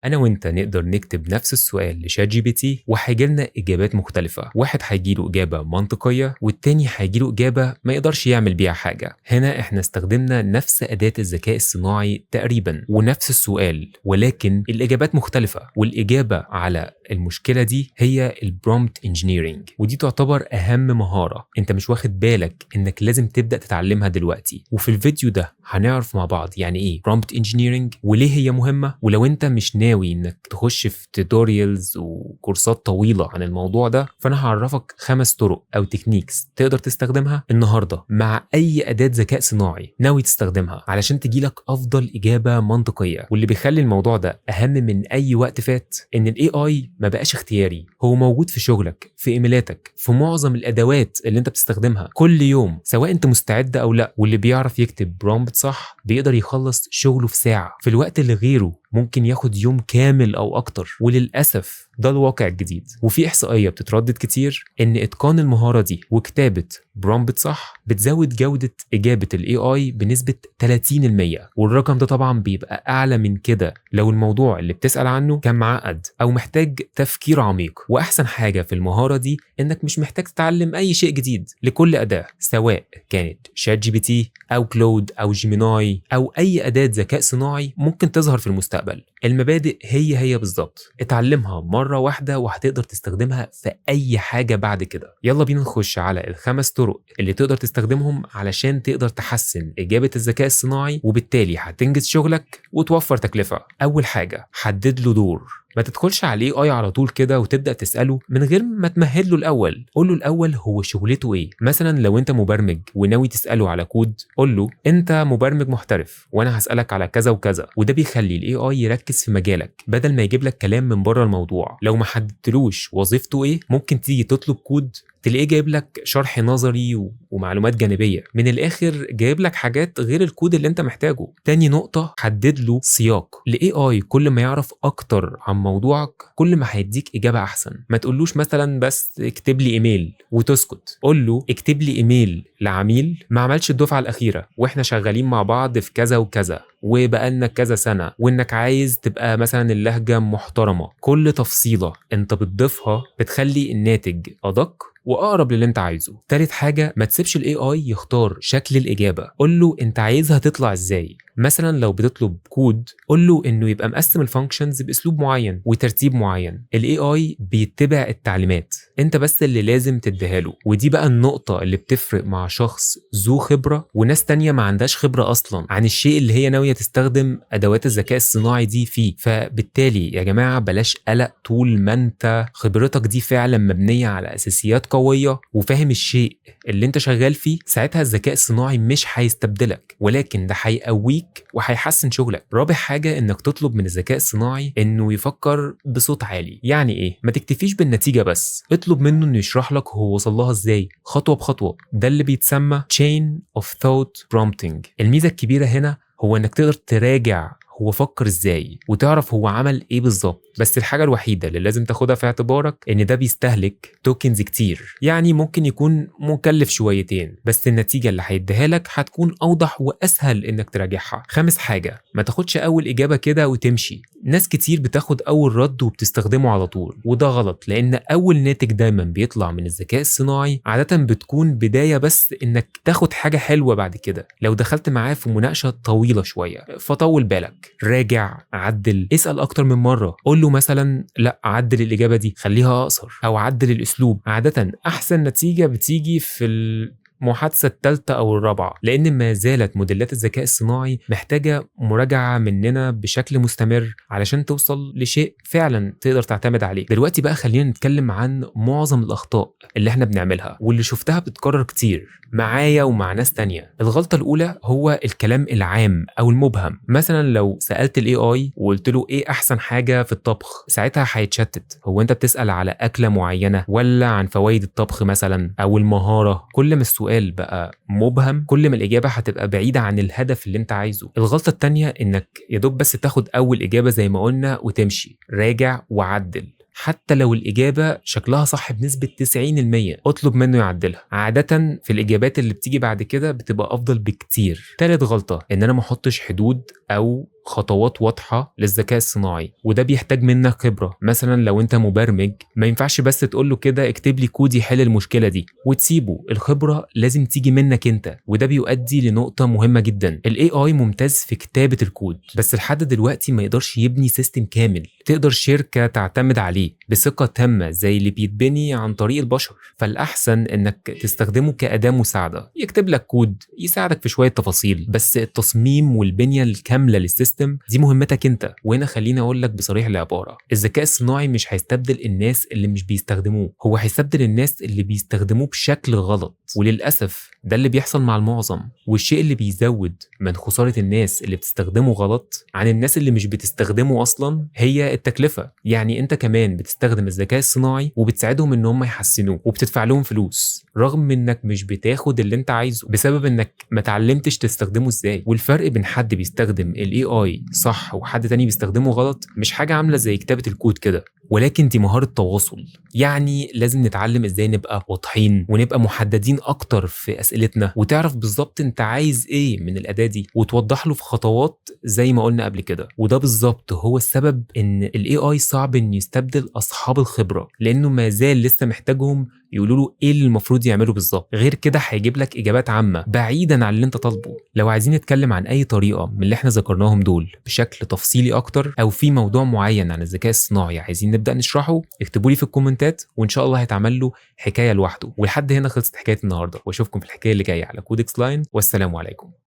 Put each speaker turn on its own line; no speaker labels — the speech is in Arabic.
انا وانت نقدر نكتب نفس السؤال لشات جي بي تي وهيجيلنا اجابات مختلفه. واحد هيجيله اجابه منطقيه والتاني هيجيله اجابه ما يقدرش يعمل بيها حاجه. هنا احنا استخدمنا نفس اداه الذكاء الصناعي تقريبا ونفس السؤال، ولكن الاجابات مختلفه. والاجابه على المشكله دي هي البرومبت انجينيرنج، ودي تعتبر اهم مهاره انت مش واخد بالك انك لازم تبدا تتعلمها دلوقتي. وفي الفيديو ده هنعرف مع بعض يعني ايه برومبت انجينيرنج وليه هي مهمه. ولو انت مش ناوي انك تخش في توتوريالز وكورسات طويله عن الموضوع ده، فانا هعرفك 5 طرق او تكنيكس تقدر تستخدمها النهارده مع اي اداه ذكاء صناعي ناوي تستخدمها علشان تجيلك افضل اجابه منطقيه. واللي بيخلي الموضوع ده اهم من اي وقت فات ان الاي اي ما بقاش اختياري، هو موجود في شغلك، في ايميلاتك، في معظم الادوات اللي انت بتستخدمها كل يوم سواء انت مستعد او لا. واللي بيعرف يكتب برومبت صح بيقدر يخلص شغله في ساعه، في الوقت اللي غيره ممكن ياخد يوم كامل او اكتر. وللاسف ده الواقع الجديد. وفي احصائيه بتتردد كتير ان اتقان المهاره دي وكتابه برومبت صح بتزود جوده اجابه الاي اي بنسبه 30%. والرقم ده طبعا بيبقى اعلى من كده لو الموضوع اللي بتسال عنه كان معقد او محتاج تفكير عميق. واحسن حاجه في المهاره دي انك مش محتاج تتعلم اي شيء جديد لكل اداه، سواء كانت شات جي بي تي او كلود او جيميناي او اي اداه ذكاء صناعي ممكن تظهر في المستقبل. المبادئ هي بالظبط، اتعلمها مرة واحدة وهتقدر تستخدمها في أي حاجة بعد كده. يلا بينا نخش على ال5 طرق اللي تقدر تستخدمهم علشان تقدر تحسن إجابة الذكاء الصناعي، وبالتالي هتنجز شغلك وتوفر تكلفة. أول حاجة، حدد له دور. ما تدخلش عليه اي على طول كده وتبدا تساله من غير ما تمهد له الاول. قول له الاول هو شغلته ايه. مثلا لو انت مبرمج وناوي تساله على كود، قول له انت مبرمج محترف وانا هسالك على كذا وكذا. وده بيخلي الاي اي يركز في مجالك بدل ما يجيب لك كلام من بره الموضوع. لو ما حددتلوش وظيفته ايه، ممكن تيجي تطلب كود تلاقيه جايب لك شرح نظري ومعلومات جانبية. من الآخر جايب لك حاجات غير الكود اللي انت محتاجه. تاني نقطة، حدد له سياق. الاي اي كل ما يعرف اكتر عن موضوعك كل ما هيديك إجابة أحسن. ما تقولوش مثلا بس اكتب لي ايميل وتسكت. قول له اكتب لي ايميل لعميل ما عملش الدفعة الأخيرة واحنا شغالين مع بعض في كذا وكذا وبقالنا كذا سنة، وانك عايز تبقى مثلا اللهجة محترمة. كل تفصيلة انت بتضيفها بتخلي الناتج أدق واقرب للي انت عايزه. تالت حاجه، ما تسيبش الاي اي يختار شكل الاجابه. قول له انت عايزها تطلع ازاي. مثلا لو بتطلب كود، قول له انه يبقى مقسم الفانكشنز باسلوب معين وترتيب معين. الاي اي بيتبع التعليمات، انت بس اللي لازم تديها له. ودي بقى النقطه اللي بتفرق مع شخص ذو خبره وناس تانية ما عندهاش خبره اصلا عن الشيء اللي هي ناويه تستخدم ادوات الذكاء الصناعي دي فيه. فبالتالي يا جماعه بلاش قلق طول ما انت خبرتك دي فعلا مبنيه على اساسيات قويه وفاهم الشيء اللي انت شغال فيه. ساعتها الذكاء الصناعي مش هيستبدلك، ولكن ده هيقويك وهيحسن شغلك. رابع حاجه، انك تطلب من الذكاء الصناعي انه يفكر بصوت عالي. يعني ايه؟ ما تكتفيش بالنتيجه بس، اطلب منه انه يشرح لك هو وصل لها ازاي خطوه بخطوه. ده اللي بيتسمى chain of thought prompting. الميزه الكبيره هنا هو انك تقدر تراجع هو فكر ازاي وتعرف هو عمل ايه بالظبط. بس الحاجه الوحيده اللي لازم تاخدها في اعتبارك ان ده بيستهلك توكنز كتير، يعني ممكن يكون مكلف شويتين، بس النتيجه اللي هيديها لك هتكون اوضح واسهل انك تراجعها. خامس حاجه، ما تاخدش اول اجابه كده وتمشي. ناس كتير بتاخد اول رد وبتستخدمه على طول، وده غلط. لان اول ناتج دايما بيطلع من الذكاء الصناعي عاده بتكون بدايه بس انك تاخد حاجه حلوه بعد كده. لو دخلت معاه في مناقشه طويله شويه فطول بالك، راجع، عدل، اسال اكتر من مره. قول له مثلا لا عدل الاجابه دي خليها اقصر، او عدل الاسلوب. عاده احسن نتيجه بتيجي في المحادثة الثالثة أو الرابعة، لأن ما زالت موديلات الذكاء الصناعي محتاجة مراجعة مننا بشكل مستمر علشان توصل لشيء فعلا تقدر تعتمد عليه. دلوقتي بقى خلينا نتكلم عن معظم الأخطاء اللي احنا بنعملها واللي شفتها بتتكرر كتير معايا ومع ناس تانية. الغلطة الأولى هو الكلام العام أو المبهم. مثلا لو سألت الاي اي وقلت له ايه أحسن حاجة في الطبخ، ساعتها هيتشتت. هو انت بتسأل على أكلة معينة ولا عن فوائد الطبخ مثلا أو المهارة؟ كل ما السؤال بقى مبهم كل ما الإجابة هتبقى بعيدة عن الهدف اللي انت عايزه. الغلطة التانية انك يدوب بس تاخد أول إجابة زي ما قلنا وتمشي. راجع وعدل، حتى لو الإجابة شكلها صح بنسبة 90% اطلب منه يعدلها. عادة في الإجابات اللي بتيجي بعد كده بتبقى أفضل بكتير. تالت غلطة إن أنا ما احطش حدود أو خطوات واضحة للذكاء الصناعي، وده بيحتاج منك خبرة. مثلا لو انت مبرمج ما ينفعش بس تقول له كده اكتب لي كود يحل المشكلة دي وتسيبه. الخبرة لازم تيجي منك انت، وده بيؤدي لنقطة مهمة جدا. ال AI ممتاز في كتابة الكود، بس لحد دلوقتي ما يقدرش يبني سيستم كامل تقدر شركة تعتمد عليه بثقة تامة زي اللي بيتبني عن طريق البشر. فالأحسن إنك تستخدمه كأداة مساعدة، يكتب لك كود يساعدك في شوية تفاصيل، بس التصميم والبنية الكاملة للسيستم دي مهمتك أنت. وهنا خليني أقول لك بصريح العبارة، الذكاء الصناعي مش هيستبدل الناس اللي مش بيستخدموه، هو هيستبدل الناس اللي بيستخدموه بشكل غلط. وللأسف ده اللي بيحصل مع المعظم، والشيء اللي بيزود من خسارة الناس اللي بتستخدمه غلط عن الناس اللي مش بتستخدمه أصلا هي التكلفة. يعني أنت كمان بتستخدم الذكاء الصناعي وبتساعدهم إن هم يحسنوه وبتدفع لهم فلوس، رغم إنك مش بتاخد اللي أنت عايزه بسبب إنك ما تعلمتش تستخدمه إزاي. والفرق بين حد بيستخدم ال AI صح وحد تاني بيستخدمه غلط مش حاجة عاملة زي كتابة الكود كده، ولكن دي مهارة تواصل. يعني لازم نتعلم ازاي نبقى واضحين ونبقى محددين اكتر في اسئلتنا، وتعرف بالظبط انت عايز ايه من الاداة دي وتوضح له في خطوات زي ما قلنا قبل كده. وده بالظبط هو السبب ان ال AI صعب انه يستبدل اصحاب الخبرة، لانه ما زال لسه محتاجهم يقولوا له ايه اللي المفروض يعمله بالظبط. غير كده هيجيب لك اجابات عامه بعيدا عن اللي انت طالبه. لو عايزين نتكلم عن اي طريقه من اللي احنا ذكرناهم دول بشكل تفصيلي اكتر، او في موضوع معين عن الذكاء الصناعي عايزين نبدا نشرحه، اكتبوا لي في الكومنتات وان شاء الله هيتعمل له حكايه لوحده. ولحد هنا خلصت حكايه النهارده، واشوفكم في الحكايه اللي جايه على كودكس لاين، والسلام عليكم.